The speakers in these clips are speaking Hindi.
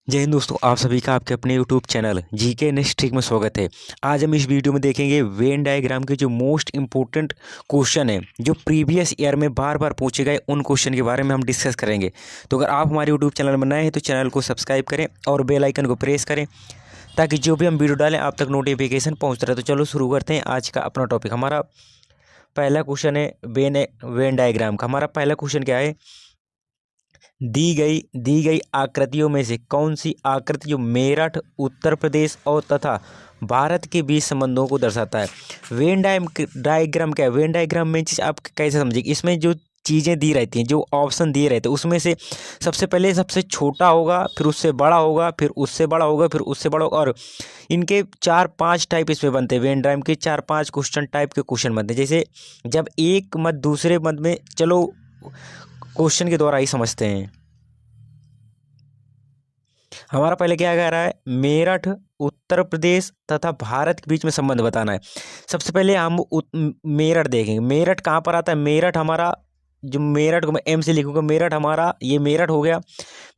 जय हिंद दोस्तों, आप सभी का आपके अपने YouTube channel GK next trick में स्वागत है। आज हम इस वीडियो में देखेंगे वेन डायग्राम के जो मोस्ट इंपॉर्टेंट क्वेश्चन है जो प्रीवियस ईयर में बार बार पूछे गए, उन क्वेश्चन के बारे में हम डिस्कस करेंगे। तो अगर आप हमारे यूट्यूब चैनल में नए हैं तो चैनल को सब्सक्राइब करें और बेल आइकन को प्रेस करें ताकि जो भी हम वीडियो डालें आप तक नोटिफिकेशन पहुँचता रहे। तो चलो शुरू करते हैं आज का अपना टॉपिक। हमारा पहला क्वेश्चन है वेन डायग्राम का। हमारा पहला क्वेश्चन क्या है, दी गई आकृतियों में से कौन सी आकृति जो मेरठ, उत्तर प्रदेश और तथा भारत के बीच संबंधों को दर्शाता है। डायग्राम क्या है? वेन डायग्राम में चीज आप कैसे समझेंगे? इसमें जो चीज़ें दी रहती हैं, जो ऑप्शन दिए रहते हैं, उसमें से सबसे पहले सबसे छोटा होगा, फिर उससे बड़ा होगा, फिर उससे बड़ा होगा, फिर उससे बड़ा होगा, और इनके 4-5 टाइप इसमें बनते हैं। वेन डायग्राम के 4-5 क्वेश्चन टाइप के क्वेश्चन बनते हैं। जैसे जब एक मत दूसरे मत में, चलो क्वेश्चन के द्वारा ही समझते हैं। हमारा पहले क्या कह रहा है, मेरठ, उत्तर प्रदेश तथा भारत के बीच में संबंध बताना है। सबसे पहले हम मेरठ देखेंगे। मेरठ कहाँ पर आता है? मेरठ हमारा, जो मेरठ को मैं एम से लिखूंगा, मेरठ हमारा, ये मेरठ हो गया।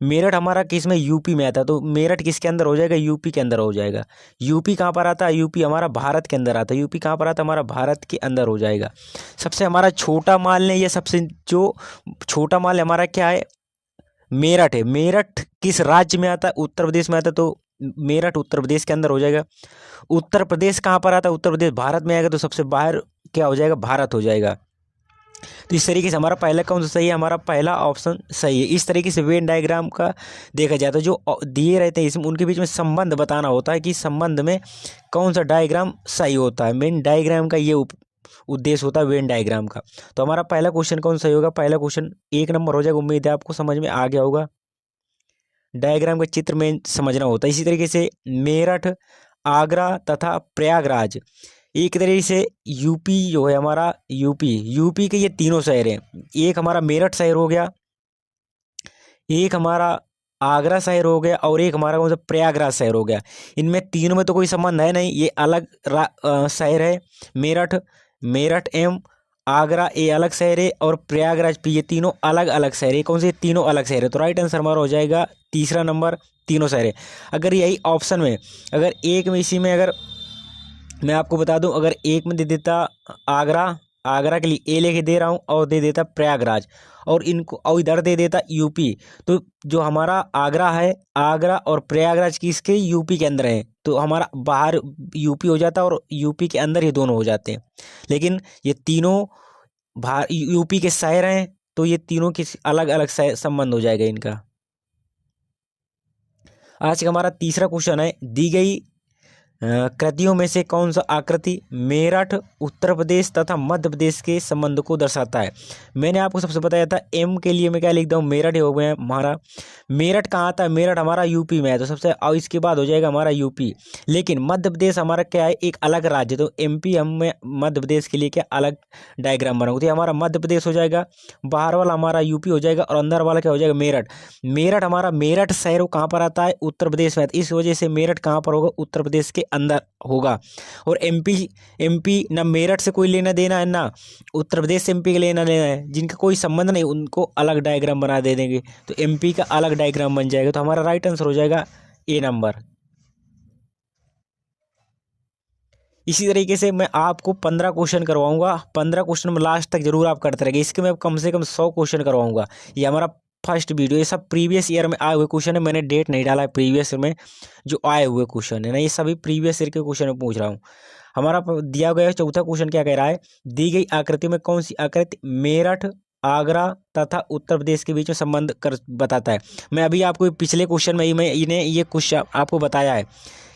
मेरठ हमारा किस में? यूपी में आता है। तो मेरठ किसके अंदर हो जाएगा? यूपी के अंदर हो जाएगा। यूपी कहाँ पर आता है? यूपी हमारा भारत के अंदर आता है। यूपी कहाँ पर आता है? हमारा भारत के अंदर हो जाएगा। सबसे हमारा छोटा माल ने, ये सबसे जो छोटा माल हमारा क्या है? मेरठ है। मेरठ किस राज्य में आता है? उत्तर प्रदेश में आता है। तो मेरठ उत्तर प्रदेश के अंदर हो जाएगा। उत्तर प्रदेश कहाँ पर आता है? उत्तर प्रदेश भारत में आएगा, तो सबसे बाहर क्या हो जाएगा? भारत हो जाएगा। तो इस तरीके से हमारा पहला कौन सा सही है? हमारा पहला ऑप्शन सही है। इस तरीके से वेन डायग्राम का देखा जाए तो जो दिए रहते हैं इसमें, उनके बीच में संबंध बताना होता है कि संबंध में कौन सा डायग्राम सही होता है। मेन डायग्राम का ये उद्देश्य होता है वेन डायग्राम का। तो हमारा पहला क्वेश्चन कौन सही होगा? पहला क्वेश्चन 1 नंबर हो जाएगा। उम्मीद है आपको समझ में आ गया होगा। डायग्राम का चित्र में समझना होता है। इसी तरीके से मेरठ, आगरा तथा प्रयागराज, एक तरीके से यूपी जो है हमारा, यूपी के ये तीनों शहर हैं। एक हमारा मेरठ शहर हो गया, एक हमारा आगरा शहर हो गया, और एक हमारा कौन सा? प्रयागराज शहर हो गया। इनमें तीनों में तो कोई संबंध है नहीं, ये अलग शहर है। मेरठ, मेरठ एम आगरा ये अलग शहर है, और प्रयागराज भी, ये तीनों अलग अलग शहर है। कौन से? तीनों अलग शहर है। तो राइट आंसर हमारा हो जाएगा तीसरा नंबर, तीनों शहर है। अगर यही ऑप्शन में, अगर एक में, इसी में अगर मैं आपको बता दूं, अगर एक में दे देता आगरा, आगरा के लिए ए लेके दे रहा हूँ, और दे देता प्रयागराज, और इनको और इधर दे देता यूपी, तो जो हमारा आगरा है, आगरा और प्रयागराज किसके? यूपी के अंदर है। तो हमारा बाहर यूपी हो जाता है, और यूपी के अंदर ये दोनों हो जाते हैं। लेकिन ये तीनों बाहर यूपी के शहर हैं, तो ये तीनों किस अलग अलग संबंध हो जाएगा इनका। आज का हमारा तीसरा क्वेश्चन है, दी गई कृतियों में से कौन सा आकृति मेरठ, उत्तर प्रदेश तथा मध्य प्रदेश के संबंध को दर्शाता है। मैंने आपको सबसे बताया था एम के लिए मैं क्या लिखता हूँ, मेरठ ही हो गया हमारा। मेरठ कहाँ आता है? मेरठ हमारा यूपी में है, तो सबसे, और इसके बाद हो जाएगा हमारा यूपी। लेकिन मध्य प्रदेश हमारा क्या है? एक अलग राज्य, तो एमपी हम मध्य प्रदेश के लिए क्या अलग डायग्राम बनाऊंगा। तो ये हमारा मध्य प्रदेश हो जाएगा, बाहर वाला हमारा यूपी हो जाएगा, और अंदर वाला क्या हो जाएगा? मेरठ। मेरठ हमारा, मेरठ शहर कहाँ पर आता है? उत्तर प्रदेश में आता है। इस वजह से मेरठ कहाँ पर होगा? उत्तर प्रदेश के अंदर होगा। और एमपी, एमपी ना मेरठ से कोई लेना देना है, ना उत्तर प्रदेश से एमपी का लेना देना है। जिनका कोई संबंध नहीं, उनको अलग डायग्राम बना दे देंगे, तो एमपी का अलग डायग्राम बन जाएगा। तो हमारा राइट आंसर हो जाएगा ए नंबर। इसी तरीके से मैं आपको 15 क्वेश्चन करवाऊंगा। 15 क्वेश्चन में लास्ट तक जरूर आप करते रहेंगे। इसके मैं कम से कम 100 क्वेश्चन करवाऊंगा। ये हमारा फर्स्ट वीडियो, ये सब प्रीवियस ईयर में आए हुए क्वेश्चन है। मैंने डेट नहीं डाला है प्रीवियस में जो आए हुए क्वेश्चन है ना, ये सभी प्रीवियस ईयर के क्वेश्चन में पूछ रहा हूँ। हमारा दिया गया चौथा क्वेश्चन क्या कह रहा है, दी गई आकृति में कौन सी आकृति मेरठ, आगरा तथा उत्तर प्रदेश के बीच में संबंध कर बताता है। मैं अभी आपको पिछले क्वेश्चन में ही मैं इन्हें ये क्वेश्चन आपको बताया है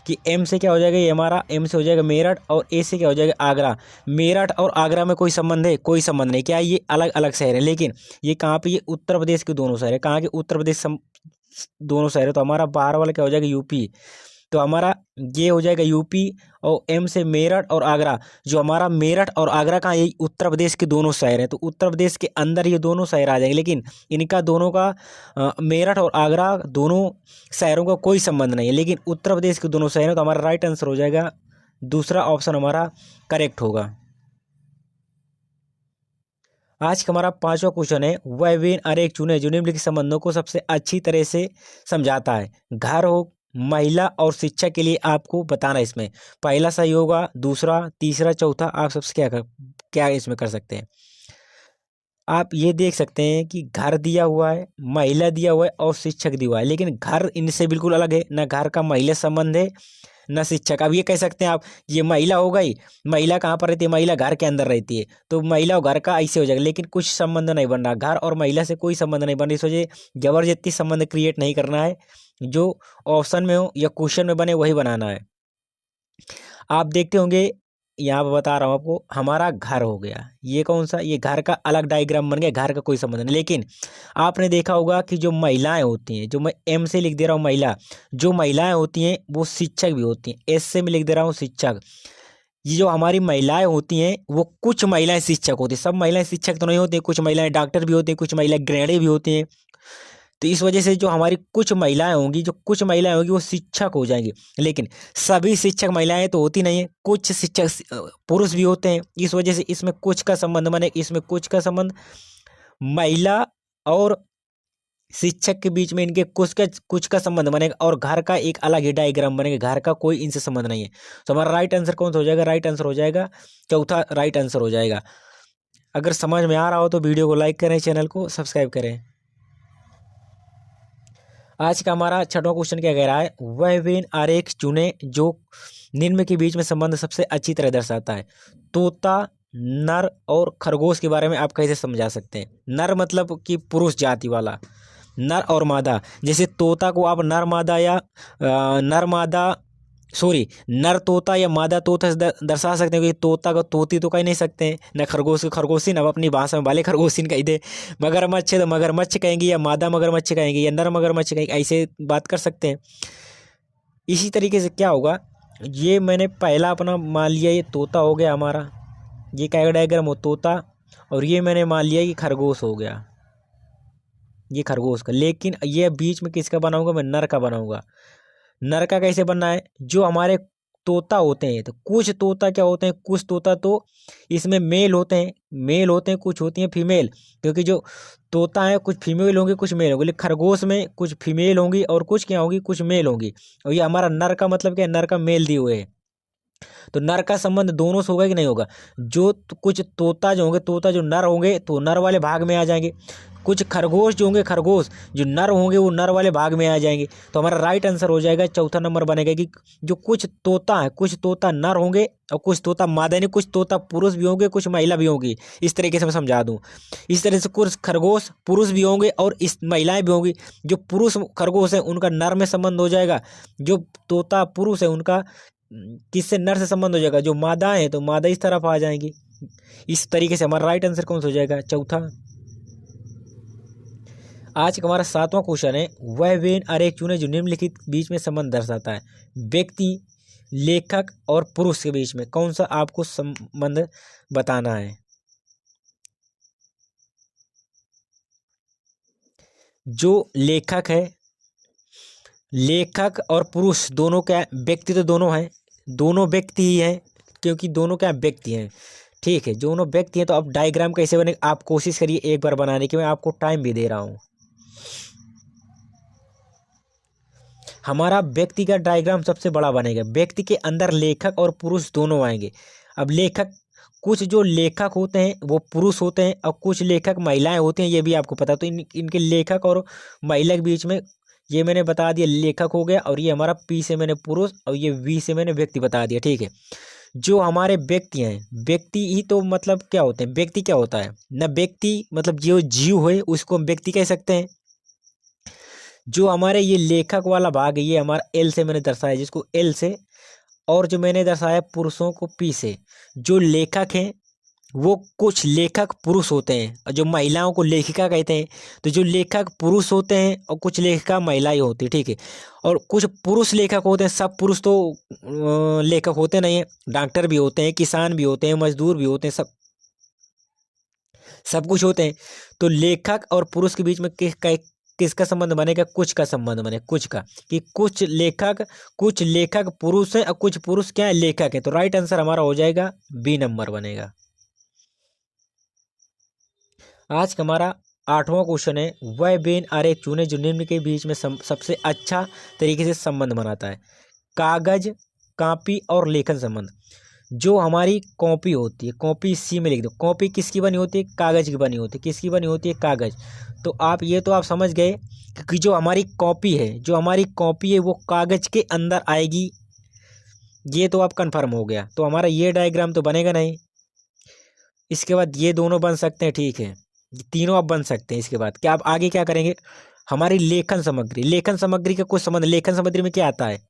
कि एम से क्या हो जाएगा, ये हमारा एम से हो जाएगा मेरठ, और ए से क्या हो जाएगा? आगरा। मेरठ और आगरा में कोई संबंध है? कोई संबंध नहीं। क्या है? ये अलग अलग शहर है। लेकिन ये कहाँ पे? ये उत्तर प्रदेश के दोनों शहर है। कहाँ के? उत्तर प्रदेश दोनों शहर है। तो हमारा बाहर वाला क्या हो जाएगा? यूपी। तो हमारा ये हो जाएगा यूपी, और एम से मेरठ और आगरा। जो हमारा मेरठ और आगरा का, ये उत्तर प्रदेश के दोनों शहर हैं, तो उत्तर प्रदेश के अंदर ये दोनों शहर आ जाएंगे। लेकिन इनका दोनों का मेरठ और आगरा दोनों शहरों का कोई संबंध नहीं है, लेकिन उत्तर प्रदेश के दोनों शहर हैं। तो हमारा राइट आंसर हो जाएगा दूसरा ऑप्शन हमारा करेक्ट होगा। आज का हमारा पांचवा क्वेश्चन है, वह विन आरेख चुने जो निम्नलिखित संबंधों को सबसे अच्छी तरह से समझाता है। घर हो, महिला और शिक्षा के लिए आपको बताना है इसमें। पहला सही होगा, दूसरा, तीसरा, चौथा, आप सबसे क्या इसमें कर सकते हैं। आप ये देख सकते हैं कि घर दिया हुआ है, महिला दिया हुआ है और शिक्षक दिया हुआ है, लेकिन घर इनसे बिल्कुल अलग है। न घर का महिला संबंध है न शिक्षक। अब ये कह सकते हैं आप, ये महिला हो गई, महिला कहाँ पर रहती है, महिला घर के अंदर रहती है, तो महिला और घर का ऐसे हो जाएगा, लेकिन कुछ संबंध नहीं बन रहा, घर और महिला से कोई संबंध नहीं बन रहा। इस वजह जबरदस्ती संबंध क्रिएट नहीं करना है, जो ऑप्शन में हो या क्वेश्चन में बने वही बनाना है। आप देखते होंगे, यहाँ पर बता रहा हूँ आपको, हमारा घर हो गया, ये कौन सा, ये घर का अलग डायग्राम बन गया, घर का कोई संबंध नहीं। लेकिन आपने देखा होगा कि जो महिलाएं होती हैं, जो मैं एम से लिख दे रहा हूँ महिला, जो महिलाएं होती हैं वो शिक्षक भी होती हैं, एस से मैं लिख दे रहा हूँ शिक्षक। ये जो हमारी महिलाएं होती हैं वो कुछ महिलाएं शिक्षक होती हैं, सब महिलाएं शिक्षक तो नहीं होती, कुछ महिलाएं डॉक्टर भी होती हैं, कुछ महिलाएं गृहिणी भी होती हैं। तो इस वजह से जो हमारी कुछ महिलाएं होंगी, जो कुछ महिलाएं होंगी वो शिक्षक हो जाएंगी, लेकिन सभी शिक्षक महिलाएं तो होती नहीं है, कुछ शिक्षक पुरुष भी होते हैं। इस वजह से इसमें कुछ का संबंध बने, इसमें कुछ का संबंध महिला और शिक्षक के बीच में इनके कुछ का संबंध बनेगा, और घर का एक अलग ही डायग्राम बनेगा, घर का कोई इनसे संबंध नहीं है। तो हमारा राइट आंसर कौन सा हो जाएगा, राइट आंसर हो जाएगा चौथा, राइट आंसर हो जाएगा। अगर समझ में आ रहा हो तो वीडियो को लाइक करें, चैनल को सब्सक्राइब करें। आज का हमारा छठवां क्वेश्चन क्या कह रहा है, वह वेन आरेख चुने जो निम्न के बीच में संबंध सबसे अच्छी तरह दर्शाता है। तोता, नर और खरगोश के बारे में आप कैसे समझा सकते हैं। नर मतलब कि पुरुष जाति वाला, नर और मादा। जैसे तोता को आप नर मादा या नर मादा सॉरी नर तोता या मादा तोता से दर्शा सकते हैं, क्योंकि तोता को तोती तो कह नहीं सकते हैं, न खरगोश को खरगोशीन, अब अपनी भाषा में वाले खरगोशीन कह दे। मगरमच्छ है तो मगरमच्छ कहेंगे, या मादा मगरमच्छ कहेंगे, या नर मगरमच्छ कहेंगे, ऐसे बात कर सकते हैं। इसी तरीके से क्या होगा, ये मैंने पहला अपना मान लिया, ये तोता हो गया हमारा, ये क्या डायग्राम हो तोता, और ये मैंने मान लिया कि खरगोश हो गया, ये खरगोश का। लेकिन ये बीच में किसका बनाऊंगा, मैं नर का बनाऊंगा। नर का कैसे बनना है, जो हमारे तोता होते हैं, तो कुछ तोता क्या होते हैं, कुछ तोता तो इसमें मेल होते हैं, कुछ होती हैं फीमेल, क्योंकि जो तोता है कुछ फीमेल होंगे कुछ मेल होंगे, लेकिन खरगोश में कुछ फीमेल होंगी और कुछ क्या होंगी, कुछ मेल होंगी। और ये हमारा नर का मतलब क्या है, नर का मेल दिए हुए है, तो नर का संबंध दोनों से होगा कि नहीं होगा। जो कुछ तोता जो होंगे, तोता जो नर होंगे तो नर वाले भाग में आ जाएंगे, कुछ खरगोश जो होंगे, खरगोश जो नर होंगे वो नर वाले भाग में आ जाएंगे। तो हमारा राइट आंसर हो जाएगा चौथा नंबर बनेगा, कि जो कुछ तोता है, कुछ तोता नर होंगे और कुछ तोता मादा, यानी कुछ तोता पुरुष भी होंगे कुछ महिला भी होंगी। इस तरीके से मैं समझा दूं, इस तरह से कुछ खरगोश पुरुष भी होंगे और इस महिलाएं भी होंगी। जो पुरुष खरगोश है उनका नर में संबंध हो जाएगा, जो तोता पुरुष है उनका किससे, नर से संबंध हो जाएगा। जो मादा है तो मादा इस तरफ आ जाएंगी। इस तरीके से हमारा राइट आंसर कौन सा हो जाएगा, चौथा। आज का हमारा सातवां क्वेश्चन है, वह वेन आरेख चुने जो निम्नलिखित बीच में संबंध दर्शाता है। व्यक्ति, लेखक और पुरुष के बीच में कौन सा आपको संबंध बताना है। जो लेखक है, लेखक और पुरुष दोनों क्या, व्यक्ति तो दोनों हैं, दोनों व्यक्ति ही हैं, क्योंकि दोनों क्या व्यक्ति हैं। ठीक है, दोनों व्यक्ति हैं, तो अब डायग्राम कैसे बने आप कोशिश करिए एक बार बनाने की, मैं आपको टाइम भी दे रहा हूँ। हमारा व्यक्ति का डायग्राम सबसे बड़ा बनेगा, व्यक्ति के अंदर लेखक और पुरुष दोनों आएंगे। अब लेखक, कुछ जो लेखक होते हैं वो पुरुष होते हैं और कुछ लेखक महिलाएं होती हैं, ये भी आपको पता। तो इनके लेखक और महिला के बीच में ये मैंने बता दिया, लेखक हो गया, और ये हमारा पी से मैंने पुरुष और ये वी से मैंने व्यक्ति बता दिया। ठीक है, जो हमारे व्यक्ति हैं, व्यक्ति ही तो मतलब क्या होते हैं, व्यक्ति क्या होता है ना, व्यक्ति मतलब जो जीव है उसको हम व्यक्ति कह सकते हैं। जो हमारे ये लेखक वाला भाग है ये हमारा एल से मैंने दर्शाया, जिसको एल से, और जो मैंने दर्शाया पुरुषों को पी से। जो लेखक हैं वो कुछ लेखक पुरुष होते हैं, और जो महिलाओं को लेखिका कहते हैं। तो जो लेखक पुरुष होते हैं और कुछ लेखिका महिलाएं होती है। ठीक है, और कुछ पुरुष लेखक होते हैं, सब पुरुष तो लेखक होते नहीं है, डॉक्टर भी होते हैं, किसान भी होते हैं, मजदूर भी होते हैं, सब कुछ होते हैं। तो लेखक और पुरुष के बीच में किसका संबंध बनेगा, कुछ का संबंध बने, कुछ का, कि कुछ लेखक पुरुष है और कुछ पुरुष क्या है, लेखक है। तो राइट आंसर हमारा हो जाएगा बी नंबर बनेगा। आज का हमारा 8वां क्वेश्चन है, वह वेन आरेख चुने जो निम्न के बीच में सबसे अच्छा तरीके से संबंध बनाता है। कागज, कॉपी और लेखन संबंध। जो हमारी कॉपी होती है, कॉपी सी में लिख दो। कॉपी किसकी बनी होती है? कागज की बनी होती है। किसकी बनी होती है? कागज। तो आप समझ गए कि जो हमारी कॉपी है, वो कागज के अंदर आएगी। ये तो आप कंफर्म हो गया। तो हमारा ये डायग्राम तो बनेगा नहीं। इसके बाद ये दोनों बन सकते हैं, ठीक है, ये तीनों आप बन सकते हैं। इसके बाद क्या आप आगे क्या करेंगे? हमारी लेखन सामग्री, लेखन सामग्री का कुछ संबंध, लेखन सामग्री में क्या आता है?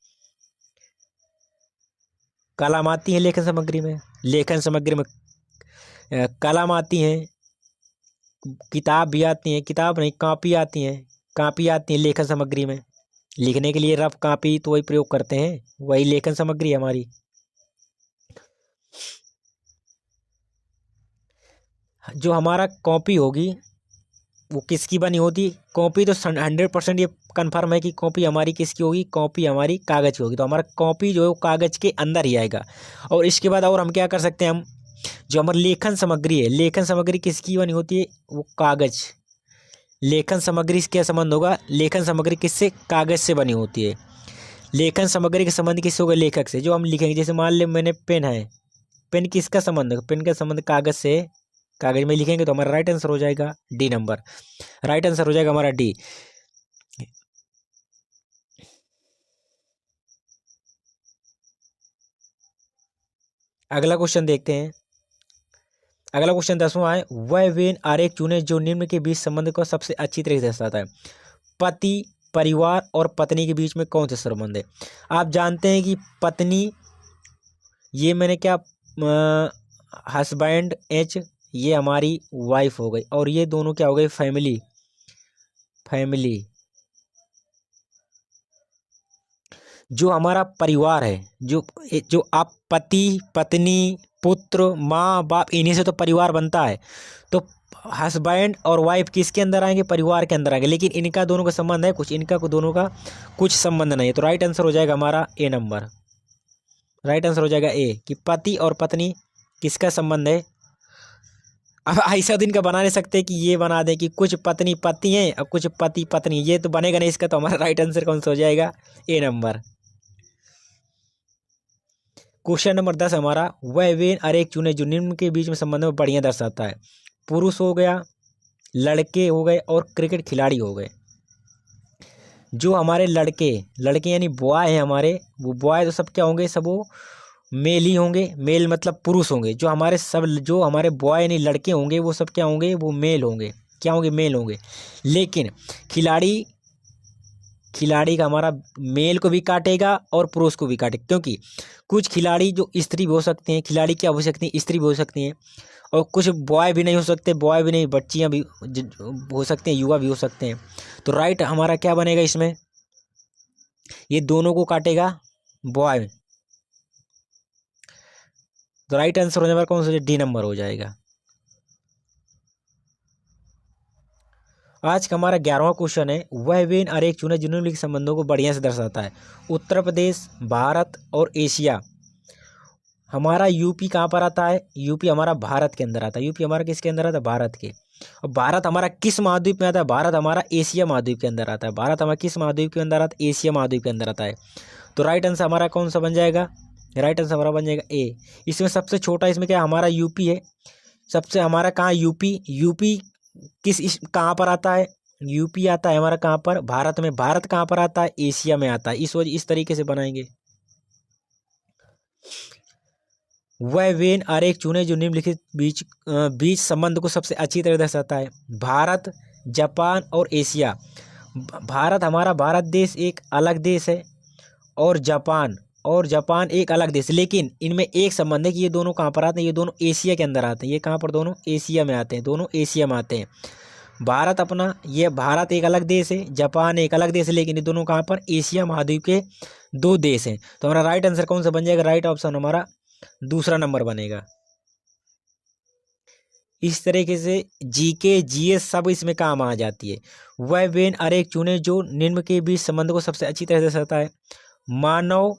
कलम आती है लेखन सामग्री में। लेखन सामग्री में कलम आती है, किताब भी आती है, किताब नहीं कॉपी आती है, कॉपी आती है लेखन सामग्री में। लिखने के लिए रफ कॉपी तो वही प्रयोग करते हैं, वही लेखन सामग्री है हमारी। जो हमारा कॉपी होगी वो किसकी बनी होती? कॉपी तो 100% ये कन्फर्म है कि कॉपी हमारी किसकी होगी? कॉपी हमारी कागज की होगी। तो हमारा कॉपी जो है वो कागज के अंदर ही आएगा। और इसके बाद और हम क्या कर सकते हैं? हम जो हमारी लेखन सामग्री है, लेखन सामग्री किसकी बनी होती है? वो कागज। लेखन सामग्री से क्या संबंध होगा? लेखन सामग्री किससे? कागज से बनी होती है। लेखन सामग्री का संबंध किससे होगा? लेखक से। जो हम लिखेंगे, जैसे मान ले मैंने पेन है, पेन किसका संबंध है? पेन का संबंध कागज से। कागज में लिखेंगे तो हमारा राइट आंसर हो जाएगा डी नंबर। राइट आंसर हो जाएगा हमारा डी। अगला क्वेश्चन देखते हैं। अगला क्वेश्चन 10वां है, वह वेन आरेख चुने जो निम्न के बीच संबंध को सबसे अच्छी तरह से दर्शाता है। पति, परिवार और पत्नी के बीच में कौन सा संबंध है? आप जानते हैं कि पत्नी, ये मैंने क्या, हस्बैंड एच, ये हमारी वाइफ हो गई, और ये दोनों क्या हो गए? फैमिली। फैमिली। जो हमारा परिवार है, जो आप पति, पत्नी, पुत्र, माँ बाप, इन्हीं से तो परिवार बनता है। तो हस्बैंड और वाइफ किसके अंदर आएंगे? परिवार के अंदर आएंगे। लेकिन इनका दोनों का संबंध है कुछ, इनका दोनों का कुछ संबंध नहीं है। तो राइट आंसर हो जाएगा हमारा ए नंबर। राइट आंसर हो जाएगा ए, कि पति और पत्नी किसका संबंध है। अब ऐसा दिन का बना नहीं सकते कि ये बना दें कि कुछ पत्नी पति हैं और कुछ पति पत्नी, ये तो बनेगा नहीं। इसका तो हमारा राइट आंसर कौन सा हो जाएगा? ए नंबर। क्वेश्चन नंबर 10 हमारा, वह वेन आरेख चुने जो निम्न के बीच में संबंध में बढ़िया दर्शाता है। पुरुष हो गया, लड़के हो गए और क्रिकेट खिलाड़ी हो गए। जो हमारे लड़के, लड़के यानी बॉय हैं हमारे, वो बॉय तो सब क्या होंगे? सब वो मेल ही होंगे। मेल मतलब पुरुष होंगे। जो हमारे बॉय यानी लड़के होंगे वो सब क्या होंगे? वो मेल होंगे। क्या होंगे? मेल होंगे। लेकिन खिलाड़ी, खिलाड़ी का हमारा मेल को भी काटेगा और पुरुष को भी काटेगा, क्योंकि कुछ खिलाड़ी जो स्त्री भी हो सकते हैं, खिलाड़ी क्या हो सकती हैं? स्त्री भी हो सकती हैं। और कुछ बॉय भी नहीं हो सकते, बॉय भी नहीं, बच्चियां भी हो सकते हैं, युवा भी हो सकते हैं। तो राइट हमारा क्या बनेगा इसमें? ये दोनों को काटेगा बॉय। तो राइट आंसर हो जाएगा कौन सा? डी नंबर हो जाएगा। आज का हमारा 11वां क्वेश्चन है, वह वेन आरेख चुने जो निम्नलिखित संबंधों को बढ़िया से दर्शाता है। उत्तर प्रदेश, भारत और एशिया। हमारा यूपी कहाँ पर आता है? यूपी हमारा भारत के अंदर आता है। यूपी हमारा किसके अंदर आता है? भारत के। और भारत हमारा किस महाद्वीप में आता है? भारत हमारा एशिया महाद्वीप के अंदर आता है। भारत हमारा किस महाद्वीप के अंदर आता है? एशिया महाद्वीप के अंदर आता है। तो राइट आंसर हमारा कौन सा बन जाएगा? राइट आंसर हमारा बन जाएगा ए। इसमें सबसे छोटा, इसमें क्या, हमारा यूपी है सबसे। हमारा कहाँ? यूपी। यूपी कहाँ पर आता है? यूपी आता है हमारा कहाँ पर? भारत में। भारत कहाँ पर आता है? एशिया में आता है। इस तरीके से बनाएंगे। वह वेन आरेख चुने जो निम्नलिखित बीच संबंध को सबसे अच्छी तरह दर्शाता है। भारत, जापान और एशिया। भारत हमारा, भारत देश एक अलग देश है, और जापान एक अलग देश। लेकिन इनमें एक संबंध है कि ये दोनों कहाँ पर आते हैं? ये दोनों एशिया के अंदर आते हैं। ये कहाँ पर? दोनों एशिया में आते हैं। दोनों एशिया में आते हैं। भारत अपना, ये भारत एक अलग देश है, जापान एक अलग देश है, लेकिन ये दोनों कहाँ पर? एशिया महाद्वीप के दो देश हैं। तो हमारा राइट आंसर कौन सा बन जाएगा? राइट ऑप्शन हमारा दूसरा नंबर बनेगा। इस तरीके से जीके जीएस सब इसमें काम आ जाती है। वह वेन आरेख चुने जो निम्न के बीच संबंध को सबसे अच्छी तरह से दर्शाता है। मानव,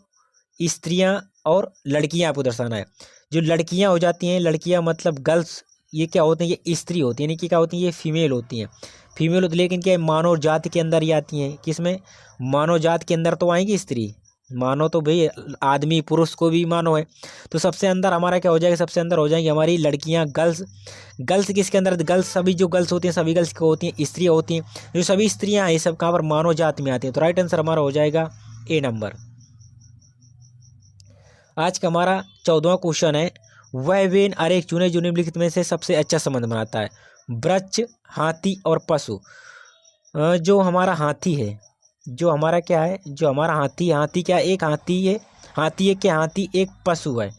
स्त्रियां और लड़कियां आपको दर्शाना है। जो लड़कियां हो जाती हैं, लड़कियां मतलब गर्ल्स, ये क्या होते हैं, ये स्त्री होती है, यानी कि क्या होती हैं, ये फीमेल होती हैं, फीमेल होती, लेकिन क्या मानव जाति के अंदर ही आती हैं। किसमें? मानव जाति के अंदर तो आएंगी स्त्री, मानो तो भाई आदमी पुरुष को भी मानो है। तो सबसे अंदर हमारा क्या हो जाएगा, सबसे अंदर हो जाएंगी हमारी लड़कियां, गर्ल्स। गर्ल्स किसके अंदर? गर्ल्स सभी जो गर्ल्स होती हैं, सभी गर्ल्स को होती हैं, स्त्रियाँ होती हैं। जो सभी स्त्रियां हैं ये सब कहाँ पर? मानव जाति में आती हैं। तो राइट आंसर हमारा हो जाएगा ए नंबर। आज का हमारा 14वां क्वेश्चन है, वह वेन आरेख चुने जो निम्नलिखित में से सबसे अच्छा संबंध बनाता है। वृक्ष, हाथी और पशु। जो हमारा हाथी है, जो हमारा क्या है, जो हमारा हाथी, हाथी क्या है? एक हाथी है, हाथी है क्या? हाथी एक पशु है,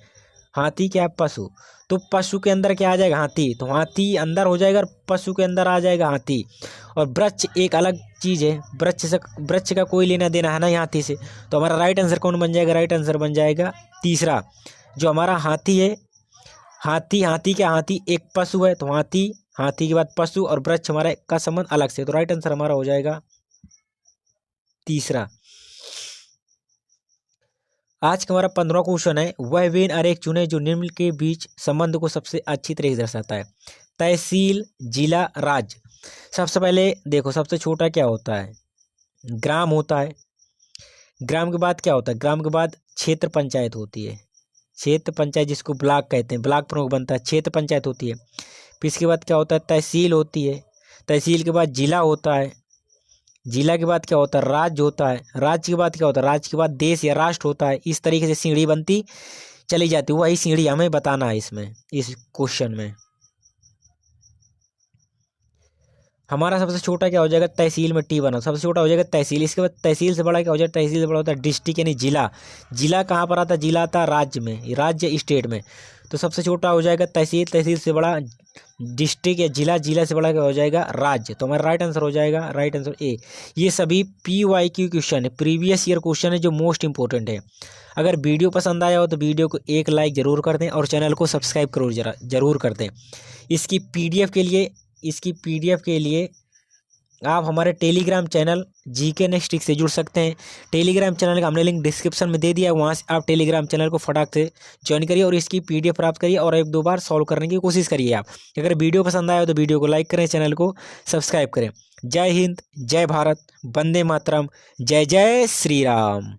हाथी क्या है? पशु। तो पशु के अंदर क्या आ जाएगा? हाथी। तो हाथी अंदर हो जाएगा और पशु के अंदर आ जाएगा हाथी। और वृक्ष एक अलग चीज़ है, वृक्ष का कोई लेना देना है ना हाथी से। तो हमारा राइट आंसर कौन बन जाएगा? राइट आंसर बन जाएगा तीसरा, जो हमारा हाथी है। हाथी, हाथी क्या? हाथी एक पशु है, तो हाथी, हाथी के बाद पशु और वृक्ष हमारा का संबंध अलग से। तो राइट आंसर हमारा हो जाएगा तीसरा। आज का हमारा 15वां क्वेश्चन है, वह वेन आरेख चुने जो निम्न के बीच संबंध को सबसे अच्छी तरह से दर्शाता है। तहसील, जिला, राज्य। सबसे पहले देखो, सबसे छोटा क्या होता है? ग्राम होता है। ग्राम के बाद क्या होता है? ग्राम के बाद क्षेत्र पंचायत होती है, क्षेत्र पंचायत जिसको ब्लॉक कहते हैं, ब्लॉक प्रमुख बनता है, क्षेत्र पंचायत होती है। फिर इसके बाद क्या होता है? तहसील होती है। तहसील के बाद जिला होता है। जिला के बाद क्या होता है? राज्य होता है। राज्य के बाद क्या होता है? राज्य के बाद देश या राष्ट्र होता है। इस तरीके से सीढ़ी बनती चली जाती है, वही सीढ़ी हमें बताना है इसमें, इस क्वेश्चन में। हमारा सबसे छोटा क्या हो जाएगा? तहसील में टी बना, सबसे छोटा हो जाएगा तहसील। इसके बाद तहसील से बड़ा क्या हो जाएगा? तहसील से बड़ा होता है डिस्ट्रिक्ट यानी जिला। जिला कहाँ पर आता है? जिला आता है राज्य में, राज्य स्टेट में। तो सबसे छोटा हो जाएगा तहसील, तहसील से बड़ा डिस्ट्रिक्ट या जिला, जिला से बड़ा क्या हो जाएगा? राज्य। तो हमारा राइट आंसर हो जाएगा, राइट आंसर ए। ये सभी PYQ क्वेश्चन है, प्रीवियस ईयर क्वेश्चन है, जो मोस्ट इंपॉर्टेंट है। अगर वीडियो पसंद आया हो तो वीडियो को एक लाइक जरूर कर दें और चैनल को सब्सक्राइब जरूर कर दें। इसकी पीडीएफ के लिए आप हमारे टेलीग्राम चैनल GK नेक्स्ट से जुड़ सकते हैं। टेलीग्राम चैनल का हमने लिंक डिस्क्रिप्शन में दे दिया है, वहाँ से आप टेलीग्राम चैनल को फटाक से ज्वाइन करिए और इसकी PDF प्राप्त करिए और 1-2 बार सॉल्व करने की कोशिश करिए आप। अगर वीडियो पसंद आया हो तो वीडियो को लाइक करें, चैनल को सब्सक्राइब करें। जय हिंद, जय भारत, वंदे मातरम, जय जय श्री राम।